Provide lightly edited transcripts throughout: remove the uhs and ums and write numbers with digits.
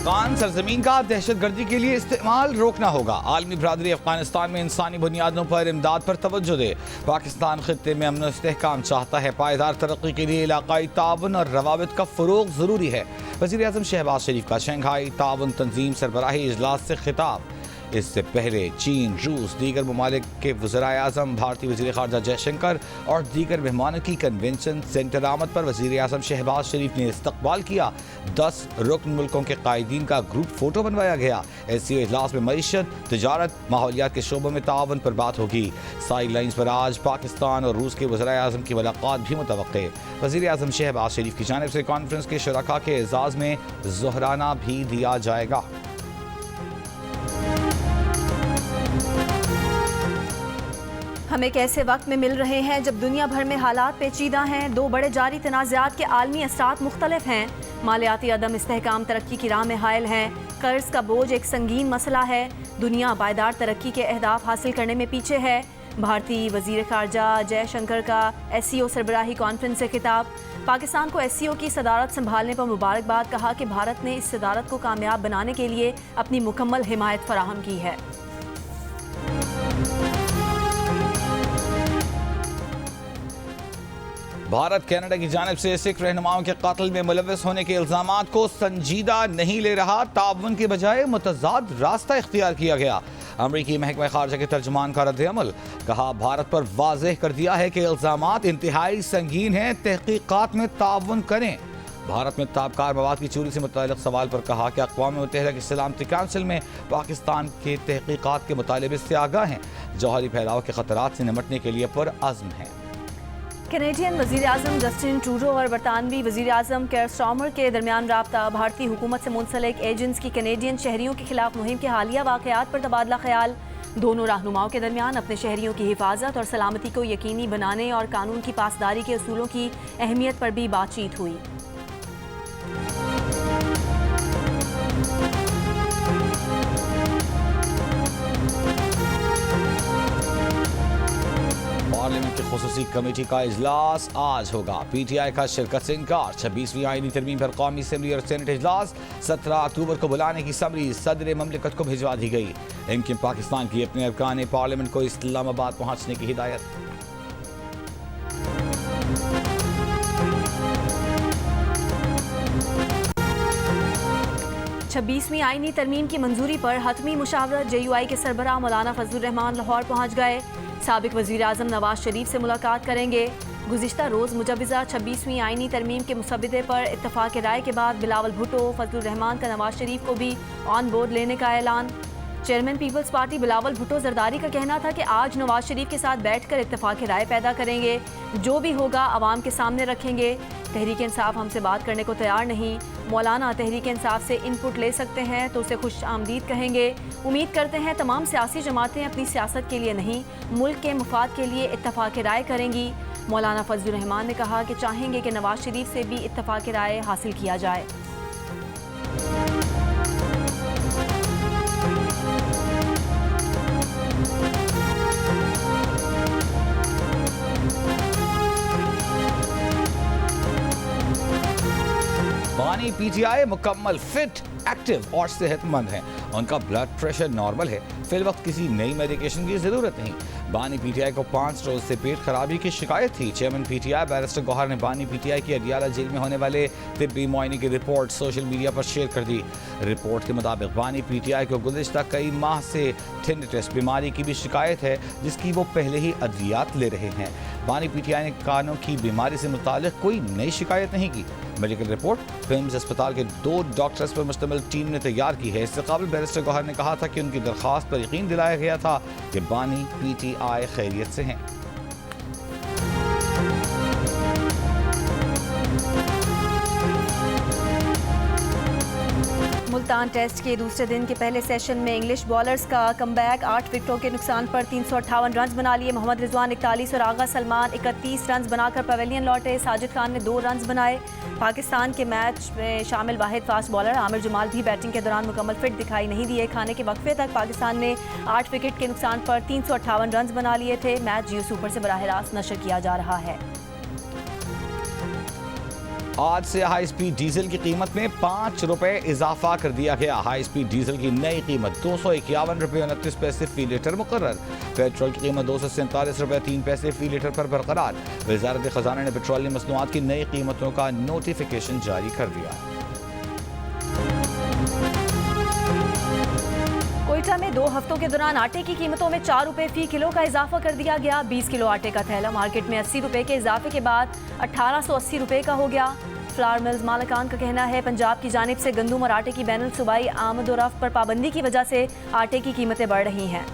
अफगान सरजमीन का दहशतगर्दी के लिए इस्तेमाल रोकना होगा। आलमी बरादरी अफगानिस्तान में इंसानी बुनियादों पर इमदाद पर तवज्जो दे। पाकिस्तान खित्ते में अमन इस्तेहकाम चाहता है। पायदार तरक्की के लिए इलाकाई ताउन और रवाबित का फ़रोग़ ज़रूरी है। वज़ीर आज़म शहबाज शरीफ का शंघाई ताउन तंजीम सरबराही इजलास से खिताब। इससे पहले चीन, रूस, दीगर ममालिक के वज़राए आज़म, भारतीय वज़ीर ख़ारजा जयशंकर और दीगर मेहमानों की कन्वेंशन सेंटर आमद पर वज़ीर आज़म शहबाज शरीफ ने इस्तकबाल किया। 10 रुकन मुल्कों के कायदीन का ग्रुप फ़ोटो बनवाया गया। SCO इजलास में मईशत, तिजारत, माहौलियात के शोबों में ताउन पर बात होगी। साइड लाइन्स पर आज पाकिस्तान और रूस के वज़राए आज़म की मुलाकात भी मुतवक्के। वज़ीर आज़म शहबाज शरीफ की जानिब से कॉन्फ्रेंस के शुरका के एजाज़ में ज़ोहराना भी दिया जाएगा। हम एक ऐसे वक्त में मिल रहे हैं जब दुनिया भर में हालात पेचीदा हैं। 2 बड़े जारी तनाज़ात के आलमी असरात मुख्तलिफ हैं। मालियाती अदम इस्तेहकाम तरक्की की राह में हायल हैं। कर्ज का बोझ एक संगीन मसला है। दुनिया पायदार तरक्की के अहदाफ हासिल करने में पीछे है। भारतीय वज़ीर ख़ारजा जयशंकर का SCO सरबराही कॉन्फ्रेंस से खिताब। पाकिस्तान को SCO की सदारत संभालने पर मुबारकबाद। कहा कि भारत ने इस सदारत को कामयाब बनाने के लिए अपनी मुकम्मल हिमायत फराहम की है। भारत कनाडा की जानिब से सिख रहनुमाओं के कत्ल में मुलव्वस होने के इल्जामात को संजीदा नहीं ले रहा। ताउन के बजाय मुतज़ाद रास्ता इख्तियार किया गया। अमरीकी महकमा खारजा के तर्जुमान का रद्द-ए-अमल। कहा, भारत पर वाज़ेह कर दिया है कि इल्जामात इंतहाई संगीन हैं। तहकीकात में ताउन करें। भारत में ताबकार मवाद की चोरी से मुताल्लिक़ सवाल पर कहा कि अक़वाम मुत्तहिदा की सलामती काउंसिल में पाकिस्तान के तहकीकात के मुतालिबे से आगाह हैं। जौहरी फैलाव के खतरात से निमटने के लिए पुरअज़्म हैं। कैनेडियन वज़ीर आज़म जस्टिन ट्रूडो और बरतानवी वज़ीर आज़म केयर स्टार्मर के दरमियान राब्ता। भारतीय हुकूमत से मुंसलिक एजेंट्स की कैनेडियन शहरियों के खिलाफ मुहिम के हालिया वाक़यात पर तबादला ख्याल। दोनों रहनुमाओं के दरमियान अपने शहरियों की हिफाजत और सलामती को यकीनी बनाने और कानून की पासदारी के असूलों की अहमियत पर भी बातचीत हुई। पार्लियामेंट की खुसूसी कमेटी का इजलास आज होगा। PTI का शिरकत से इनकार। 26वीं आईनी तरमीम पर कौमी असम्बली और सेनेट इजलास 17 अक्टूबर को बुलाने की समरी सदर ममलिकत को भिजवा दी गई। लेकिन पाकिस्तान की अपने अरकान पार्लियामेंट को इस्लामाबाद पहुंचने की हिदायत। छब्बीसवीं आईनी तरमीम की मंजूरी पर हतमी मुशावरत। JUI के सरबराह मौलाना फजलुर रहमान लाहौर पहुँच गए। साबिक वज़ीर आज़म नवाज शरीफ से मुलाकात करेंगे। गुज़िश्ता रोज़ मुजवज़ा 26वीं आईनी तरमीम के मुसव्विदे पर इत्तफ़ाक़ राय के बाद बिलावल भुट्टो, फजलुर रहमान का नवाज शरीफ को भी ऑन बोर्ड लेने का ऐलान। Chairman People's party Bilawal Bhutto Zardari का कहना था कि आज नवाज शरीफ के साथ बैठकर इत्तफ़ाक़ राय पैदा करेंगे। जो भी होगा आवाम के सामने रखेंगे। तहरीक इंसाफ हमसे बात करने को तैयार नहीं। मौलाना तहरीक इंसाफ से इनपुट ले सकते हैं तो उसे खुश आमदीद कहेंगे। उम्मीद करते हैं तमाम सियासी जमातें अपनी सियासत के लिए नहीं, मुल्क के मफाद के लिए इत्तफ़ाक़ राय करेंगी। मौलाना फजलुर रहमान ने कहा कि चाहेंगे कि नवाज शरीफ से भी इत्तफ़ाक़ राय हासिल किया जाए। बानी PTI मुकम्मल फिट, एक्टिव और सेहतमंद हैं। उनका ब्लड प्रेशर नॉर्मल है। फिल वक्त किसी नई मेडिकेशन की ज़रूरत नहीं। बानी PTI को 5 रोज़ से पेट खराबी की शिकायत थी। चेयरमैन PTI बैरिस्टर गौहर ने बानी PTI की अडियाला जेल में होने वाले तिब्बी मुआयने की रिपोर्ट सोशल मीडिया पर शेयर कर दी। रिपोर्ट के मुताबिक बानी PTI को गुज़िश्ता कई माह से टिंनिटस बीमारी की भी शिकायत है, जिसकी वो पहले ही अद्वियात ले रहे हैं। बानी PTI ने कानों की बीमारी से मुताल्लिक़ कोई नई शिकायत नहीं की। मेडिकल रिपोर्ट फिल्म्स अस्पताल के 2 डॉक्टर्स पर मुश्तमिल टीम ने तैयार की है। इससे काबिल बैरिस्टर गौहर ने कहा था कि उनकी दरख्वास्त पर यकीन दिलाया गया था कि बानी PTI खैरियत से हैं। मुल्तान टेस्ट के दूसरे दिन के पहले सेशन में इंग्लिश बॉलर्स का कमबैक। 8 विकेटों के नुकसान पर 358 रन बना लिए। मोहम्मद रिजवान 41 और आगा सलमान 31 रन बनाकर पवेलियन लौटे। साजिद खान ने 2 रन बनाए। पाकिस्तान के मैच में शामिल वाहिद फास्ट बॉलर आमिर जमाल भी बैटिंग के दौरान मुकम्मल फिट दिखाई नहीं दिए। खाने के वक्फे तक पाकिस्तान ने 8 विकेट के नुकसान पर 358 रन बना लिए थे। मैच जियो सुपर से बराह रास्त नशर किया जा रहा है। आज से हाई स्पीड डीजल की कीमत में 5 रुपए इजाफा कर दिया गया। हाई स्पीड डीजल की नई कीमत 251 रुपये 29 पैसे फी लीटर मुकर्रर। पेट्रोल की कीमत 247 रुपये 3 पैसे फी लीटर पर बरकरार। वजारत खजाना ने पेट्रोलियम मसनूआत की नई कीमतों का नोटिफिकेशन जारी कर दिया। कोयटा में 2 हफ्तों के दौरान आटे की कीमतों में 4 रुपए फी किलो का इजाफा कर दिया गया। 20 किलो आटे का थैला मार्केट में 80 रुपए के इजाफे के बाद 1880 रुपए का हो गया। फ्लावर मिल्स मालिकान का कहना है पंजाब की जानिब से गंदुम और आटे की बैनुल सूबाई आमद और रफ्त पर पाबंदी की वजह से आटे की कीमतें बढ़ रही हैं।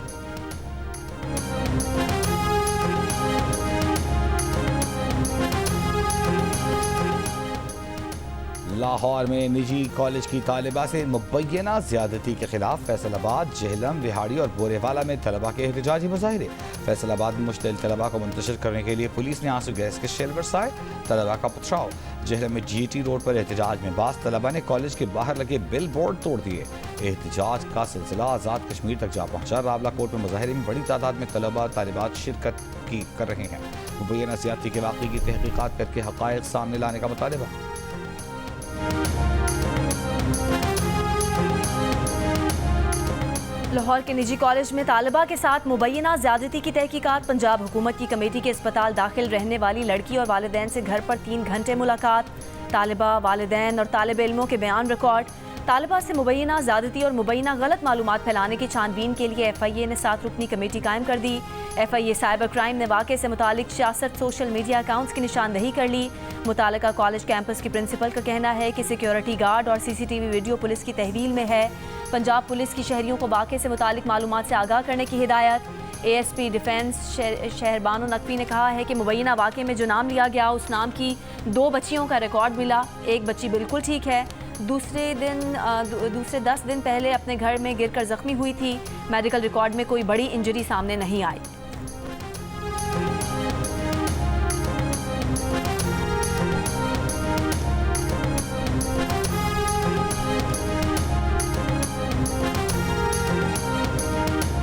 लाहौर में निजी कॉलेज की तालिबा से मुबैना ज्यादती के खिलाफ फैसलाबाद, जेहलम, विहाड़ी और बोरेवाला में तलबा के एहतजाजी मुजाहिरे। फैसलाबाद में मुश्तिल तलबा को मुंतशिर करने के लिए पुलिस ने आंसू गैस के शेल बरसाए। तलबा का पथराव। जेहलम में GT रोड पर एहतजाज में बास तलबा ने कॉलेज के बाहर लगे बिल बोर्ड तोड़ दिए। एहतजाज का सिलसिला आज़ाद कश्मीर तक जा पहुंचा। रावला कोर्ट में मुजाहिरे में बड़ी तादाद में तलबा तालिबात शिरकत कर रहे हैं। मुबैना ज्यादती के वाक़े की तहकीकात करके हक़ाइक़ सामने लाने का मुतालबा। लाहौर के निजी कॉलेज में तालिबा के साथ मुबैना ज्यादती की तहकीकात। पंजाब हुकूमत की कमेटी के अस्पताल दाखिल रहने वाली लड़की और वालिदैन से घर पर 3 घंटे मुलाकात। तालिबा, वालिदैन और तालिब इल्मों के बयान रिकॉर्ड। तालिबा से मुबैना ज्यादती और मुबैना गलत मालूमात फैलाने की छानबीन के लिए FIA ने 7 रुकनी कमेटी कायम कर दी। FIA साइबर क्राइम ने वाक़े से मुतालिक 66 सोशल मीडिया अकाउंट्स की निशानदही कर ली। मुतालिका कॉलेज कैंपस की प्रिंसिपल का कहना है कि सिक्योरिटी गार्ड और CCTV वीडियो पुलिस की तहवील में है। पंजाब पुलिस की शहरियों को वाक़े से मुतालिक मालूमात से आगाह करने की हिदायत। ASP डिफेंस शहरबानो नकवी ने कहा है कि मुबैना वाक़े में जो नाम लिया गया उस नाम की 2 बच्चियों का रिकॉर्ड मिला। एक बच्ची बिल्कुल ठीक है, दूसरे 10 दिन पहले अपने घर में गिरकर जख्मी हुई थी। मेडिकल रिकॉर्ड में कोई बड़ी इंजरी सामने नहीं आई।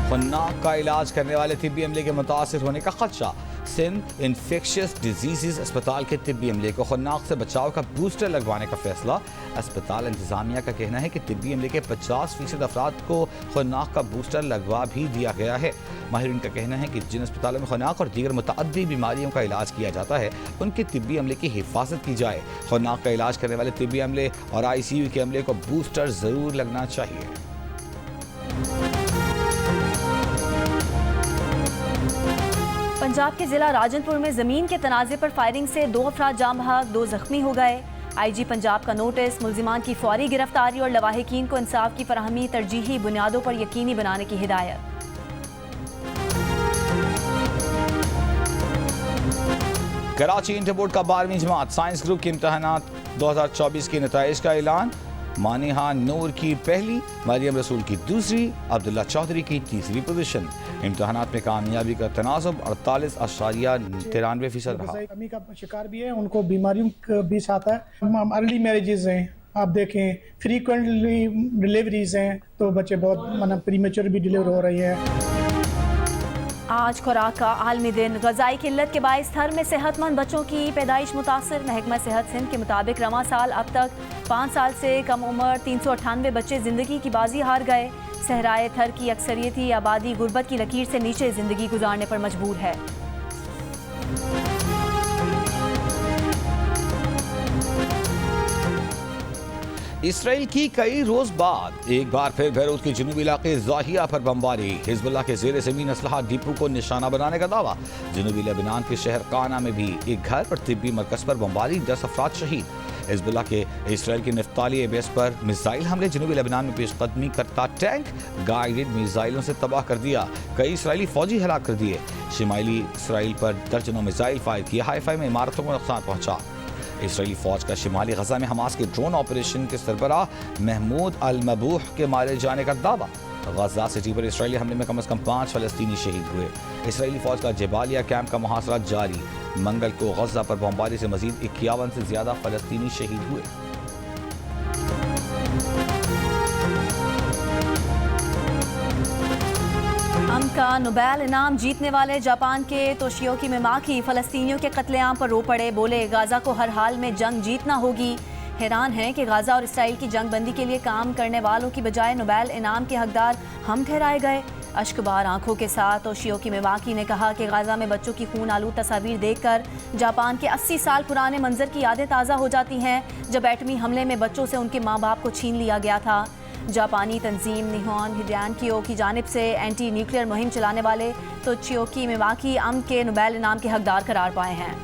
खुन्नाक का इलाज करने वाले तिब्बी अमले के मुतासिर होने का खदशा। सिंध इन्फेक्शियस डिजीज़ अस्पताल के तिब्बी अमले को खुन्नाक से बचाव का बूस्टर लगवाने का फैसला। अस्पताल इंतजामिया का कहना है कि तिब्बी अमले के 50% अफराद को खुन्नाक का बूस्टर लगवा भी दिया गया है। माहिरीन का कहना है कि जिन अस्पतालों में खुन्नाक और दीगर मुतअद्दी बीमारियों का इलाज किया जाता है उनके तिब्बी अमले की हिफाजत की जाए। खुन्नाक का इलाज करने वाले तिब्बी अमले और ICU के अमले को बूस्टर ज़रूर लगना चाहिए। पंजाब के जिला राजनपुर में जमीन के तनाज़े पर फायरिंग से 2 अफराद जाम बहक, 2 जख्मी हो गए। IG पंजाब का नोटिस। मुल्जिमान की फौरी गिरफ्तारी और लवाहिकीन को इंसाफ की फराहमी तरजीही बुनियादों पर यकीनी बनाने की हिदायत। कराची इंटर बोर्ड का 12वीं जमात साइंस ग्रुप के इम्तहानात 2024 के नताइज का ऐलान। मानिहा नूर की पहली, मरियम रसूल की दूसरी, अब्दुल्ला चौधरी की तीसरी पोजीशन। इम्तहानात में कामयाबी का तनासब 48.93% रहा। कमी का शिकार भी है, उनको बीमारियों भी साथ है। अर्ली मैरिजेज हैं, आप देखें फ्रीक्वेंटली डिलीवरीज हैं, तो बच्चे बहुत प्रीमेच्योर भी डिलीवर हो रही है। आज खुराक का आलमी दिन। ग़िज़ाई किल्लत के बाइस थर में सेहतमंद बच्चों की पैदाइश मुतासर। महकमा सेहत सिंध के मुताबिक रवां साल अब तक 5 साल से कम उम्र 398 बच्चे ज़िंदगी की बाजी हार गए। सहराए थर की अक्सरियती आबादी गुर्बत की लकीर से नीचे ज़िंदगी गुजारने पर मजबूर है। इसराइल की कई रोज बाद एक बार फिर बैरूत के जनूबी इलाके ज़ाहिया पर बमबारी। हिजबुल्लाह के ज़ेर ज़मीन असलहा डिपो को निशाना बनाने का दावा। जनूबी लेबनान के शहर काना में भी एक घर पर तिब्बी मरकज़ पर बमबारी, 10 अफराद शहीद। हिजबुल्लाह के इसराइल की नफ्ताली बेस पर मिसाइल हमले। जनूबी लेबनान में पेशकदमी करता टैंक गाइडेड मिसाइलों से तबाह कर दिया। कई इसराइली फौजी हलाक कर दिए। शिमाली इसराइल पर दर्जनों मिसाइल फायर किए। हाइफा में इमारतों को नुकसान पहुंचा। इसराइली फौज का शिमाली गजा में हमास के ड्रोन ऑपरेशन के सरबराह महमूद अल मबूह के मारे जाने का दावा। गजा सिटी पर इसराइली हमले में कम से कम 5 फलस्तीनी शहीद हुए। इसराइली फौज का जबालिया कैंप का मुहासरा जारी। मंगल को गजा पर बमबारी से मजीद 51 से ज्यादा फलस्तीनी शहीद हुए। अमन का नोबेल इनाम जीतने वाले जापान के तोशियोकी मिमाकी फ़लस्तीनियों के कत्लेआम पर रो पड़े। बोले गाज़ा को हर हाल में जंग जीतना होगी। हैरान है कि गाज़ा और इसराइल की जंग बंदी के लिए काम करने वालों की बजाय नोबेल इनाम के हकदार हम ठहराए गए। अश्कबार आंखों के साथ तोशियोकी मिमाकी ने कहा कि गाज़ा में बच्चों की खून आलूद तस्वीर देखकर जापान के 80 साल पुराने मंजर की यादें ताज़ा हो जाती हैं, जब एटमी हमले में बच्चों से उनके माँ बाप को छीन लिया गया था। जापानी तंजीम निहोन हिडेनकियो की जानिब से एंटी न्यूक्लियर मुहिम चलाने वाले तोशियोकी मिमाकी अमन के नोबेल इनाम के हकदार करार पाए हैं।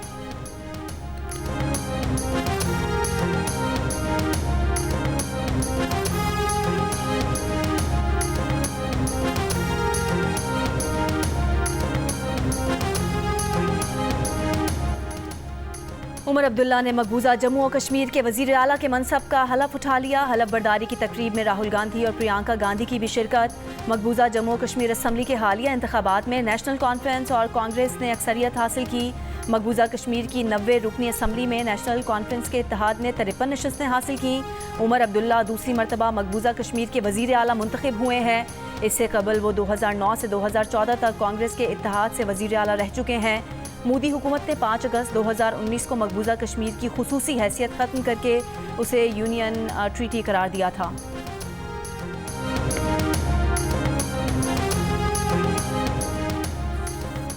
उमर अब्दुल्ला ने मकबूजा जम्मू और कश्मीर के वज़ीर आला के मनसब का हलफ उठा लिया। हलफ बर्दारी की तकरीब में राहुल गांधी और प्रियंका गांधी की भी शिरकत। मकबूजा जम्मू और कश्मीर असम्बली के हालिया इंतखाबात में नेशनल कॉन्फ्रेंस और कांग्रेस ने अक्सरियत हासिल की। मकबूजा कश्मीर की 90 रुकनी असम्बली में नेशनल कॉन्फ्रेंस के इत्तेहाद ने 53 नशस्तें हासिल की। उमर अब्दुल्ला दूसरी मरतबा मकबूजा कश्मीर के वज़ीर आला मुंतखब हुए हैं। इससे कबल वो 2009 से 2014 तक कांग्रेस के इत्तेहाद से वज़ीर आला रह चुके हैं। मोदी हुकूमत ने 5 अगस्त 2019 को मकबूजा कश्मीर की खुसूसी हैसियत ख़त्म करके उसे यूनियन ट्रीटी करार दिया था।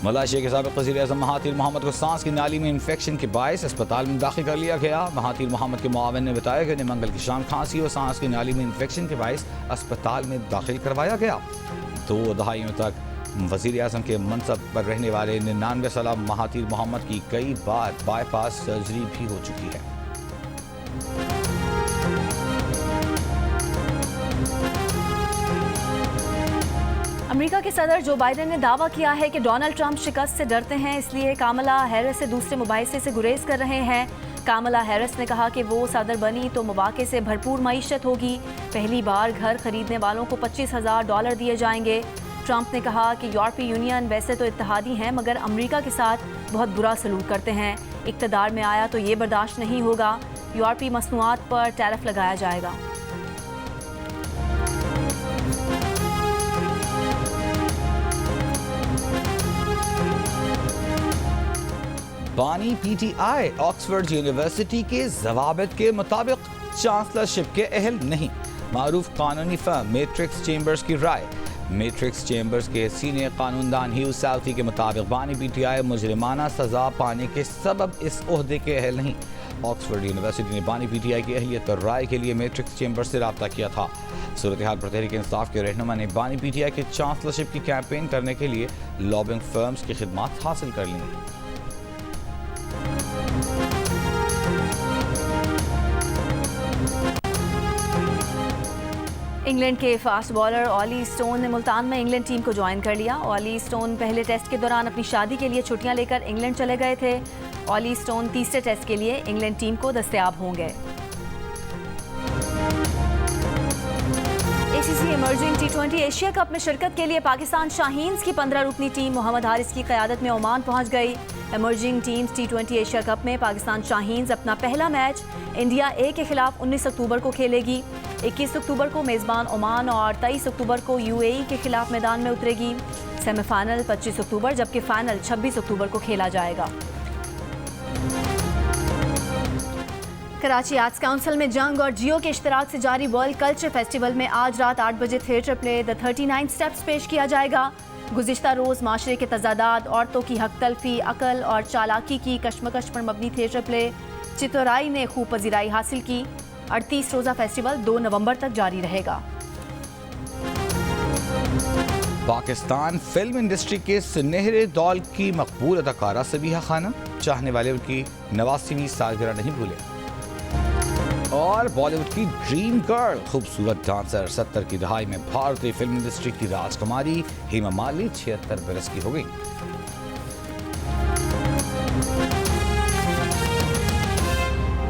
मलेशिया के साबिक़ वज़ीर-ए-आज़म महातिर मोहम्मद को सांस की नाली में इन्फेक्शन के बायस अस्पताल में दाखिल कर लिया गया। महातिर मोहम्मद के मुआविन ने बताया कि उन्हें मंगल की शाम खांसी और सांस की नाली में इन्फेक्शन के बायस अस्पताल में दाखिल करवाया गया। 2 दहाइयों तक वज़ीर-ए-आज़म के मनसब पर रहने वाले 99 साला महातिर मोहम्मद की कई बार बाईपास सर्जरी भी हो चुकी है। अमेरिका के सदर जो बाइडेन ने दावा किया है कि डोनाल्ड ट्रंप शिकस्त से डरते हैं, इसलिए कामला हैरिस से दूसरे मुबाहिसे से गुरेज कर रहे हैं। कामला हैरिस ने कहा कि वो सदर बनी तो मौके से भरपूर मईशत होगी। पहली बार घर खरीदने वालों को $25,000 दिए जाएंगे। ट्रंप ने कहा कि यूरोपीय यूनियन वैसे तो इत्तेहादी हैं, मगर अमेरिका के साथ बहुत बुरा सलूक करते हैं। इक़्तिदार में आया तो ये बर्दाश्त नहीं होगा। यूरोपीय मसनूआत पर टैरिफ लगाया जाएगा। बानी PTI ऑक्सफोर्ड यूनिवर्सिटी के ज़वाबित के मुताबिक चांसलरशिप के अहल नहीं। मारूफ कानूनी फर्म मैट्रिक्स चेम्बर्स की राय। मैट्रिक्स चेम्बर्स के सीनियर कानूनदान ह्यूज साल्फी के मुताबिक बानी PTI मुजरिमाना सजा पाने के सबब इस ओहदे के अहल नहीं। ऑक्सफोर्ड यूनिवर्सिटी ने बानी PTI की अहलियत और राय के लिए मैट्रिक्स चेम्बर्स से रब्ता किया था। सूरत हाल पर तहरीक इंसाफ के रहनुमा ने बानी PTI के चांसलरशिप की कैंपेन करने के लिए लॉबिंग फर्म्स की खिदमात हासिल कर ली। इंग्लैंड के फास्ट बॉलर ऑली स्टोन ने मुल्तान में इंग्लैंड टीम को ज्वाइन कर लिया। ऑली स्टोन पहले टेस्ट के दौरान अपनी शादी के लिए छुट्टियां लेकर इंग्लैंड चले गए थे। ऑली स्टोन तीसरे टेस्ट के लिए इंग्लैंड टीम को दस्तयाब होंगे। ACC emerging T20 Asia cup में शिरकत के लिए पाकिस्तान शाहीन्स की 15 रुकनी टीम मोहम्मद हारिस की क़यादत में ओमान पहुंच गई। Emerging teams T20 Asia cup में पाकिस्तान शाहीन्स अपना पहला मैच इंडिया ए के खिलाफ 19 अक्टूबर को खेलेगी। 21 अक्टूबर को मेज़बान ओमान और 23 अक्टूबर को UAE के खिलाफ मैदान में उतरेगी। सेमीफाइनल 25 अक्टूबर जबकि फाइनल 26 अक्टूबर को खेला जाएगा। कराची आर्ट्स काउंसिल में जंग और जियो के इश्तराक से जारी वर्ल्ड कल्चर फेस्टिवल में आज रात 8 बजे थिएटर प्ले द 39 स्टेप्स पेश किया जाएगा। गुज़िश्ता रोज़ माशरे के तजादात, औरतों की हक तलफी, अकल और चालाकी की कशमकश पर मबनी थिएटर प्ले चितोराई ने खूब पजीराई हासिल की। 38 रोज़ा फेस्टिवल 2 नवंबर तक जारी रहेगा। पाकिस्तान फिल्म इंडस्ट्री के सुनहरे दौर की मकबूल अदाकारा सबीहा खानम, चाहने वाले उनकी 89वीं सालगिरह नहीं भूले। और बॉलीवुड की ड्रीम गर्ल, खूबसूरत डांसर, 70 की दहाई में भारतीय फिल्म इंडस्ट्री की राजकुमारी हेमा मालिनी 76 बरस की हो गई।